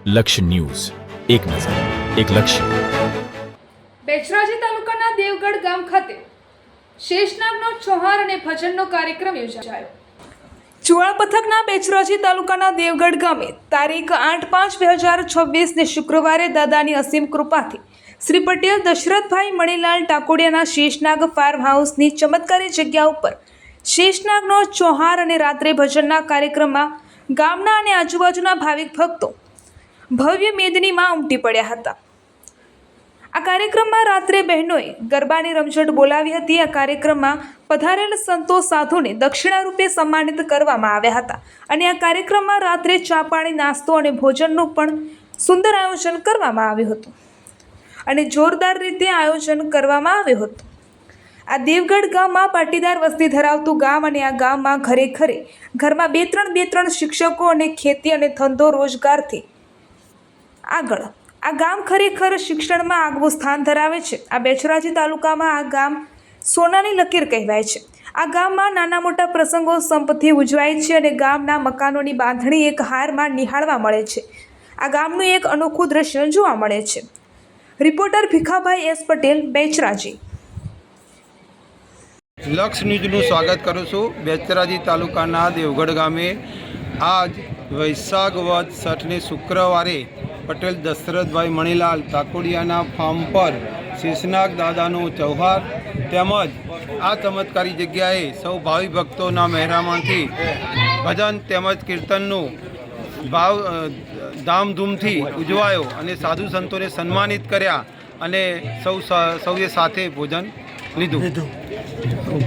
લક્ષ્ય ન્યૂઝ, એક નજર, એક લક્ષ્ય. બેચરાજી તાલુકાના દેવગઢ ગામ ખાતે શેષનાગનો ચોહાર અને ભજનનો કાર્યક્રમ યોજાયો. ચુવાણ પથકના બેચરાજી તાલુકાના દેવગઢ ગામે તારીખ 8/5/2026 ને શુક્રવારે દાદાની અસીમ કૃપાથી શ્રી પટેલ દશરથભાઈ મણીલાલ ટાકોડિયાના શેષનાગ ફાર્મ હાઉસની ચમત્કારી જગ્યા ઉપર શેષનાગનો ચોહાર અને રાત્રે ભજનના કાર્યક્રમમાં ગામના અને આજુબાજુના ભાવિક ભક્તો ભવ્ય મેદનીમાં ઉમટી પડ્યા હતા. આ કાર્યક્રમમાં રાત્રે બહેનોએ ગરબાની રમઝટ બોલાવી હતી. આ કાર્યક્રમમાં પધારેલ સંતો સાધુને દક્ષિણા રૂપે સન્માનિત કરવામાં આવ્યા હતા અને આ કાર્યક્રમમાં રાત્રે ચા પાણી નાસ્તો અને ભોજનનું પણ સુંદર આયોજન કરવામાં આવ્યું હતું અને જોરદાર રીતે આયોજન કરવામાં આવ્યું હતું. આ દેવગઢ ગામમાં પાટીદાર વસ્તી ધરાવતું ગામ અને આ ગામમાં ઘરમાં બે ત્રણ શિક્ષકો અને ખેતી અને ધંધો રોજગારથી આગળ આ ગામ ખરેખર શિક્ષણમાં આગવું સ્થાન ધરાવે છે. આ બેચરાજી તાલુકામાં આ ગામ સોનાની લકીર કહેવાય છે. આ ગામમાં નાના મોટા પ્રસંગો સંપથી ઉજવાય છે અને ગામના મકાનોની બાંધણી એક હારમાં નિહાળવા મળે છે. આ ગામનું એક અનોખું દ્રશ્ય જોવા મળે છે. Reporter Bhikhabhai S Patel, Becharaji. લક્ષ્ય ન્યૂઝનું સ્વાગત કરું છું. બેચરાજી તાલુકાના દેવગઢ ગામે આજ વૈશાખ વદ 6ને શુક્રવારે પટેલ દશરથભાઈ મણીલાલ ટાકોડિયાના ફાર્મ પર શેષનાગ દાદાનો ચોહાર તેમજ આ ચમત્કારી જગ્યાએ સૌ ભાવિ ભક્તોના મહેરામણથી ભજન તેમજ કીર્તનનું ધામધૂમથી ઉજવાયો અને સાધુ સંતોને સન્માનિત કર્યા અને સૌએ સાથે ભોજન લીધું.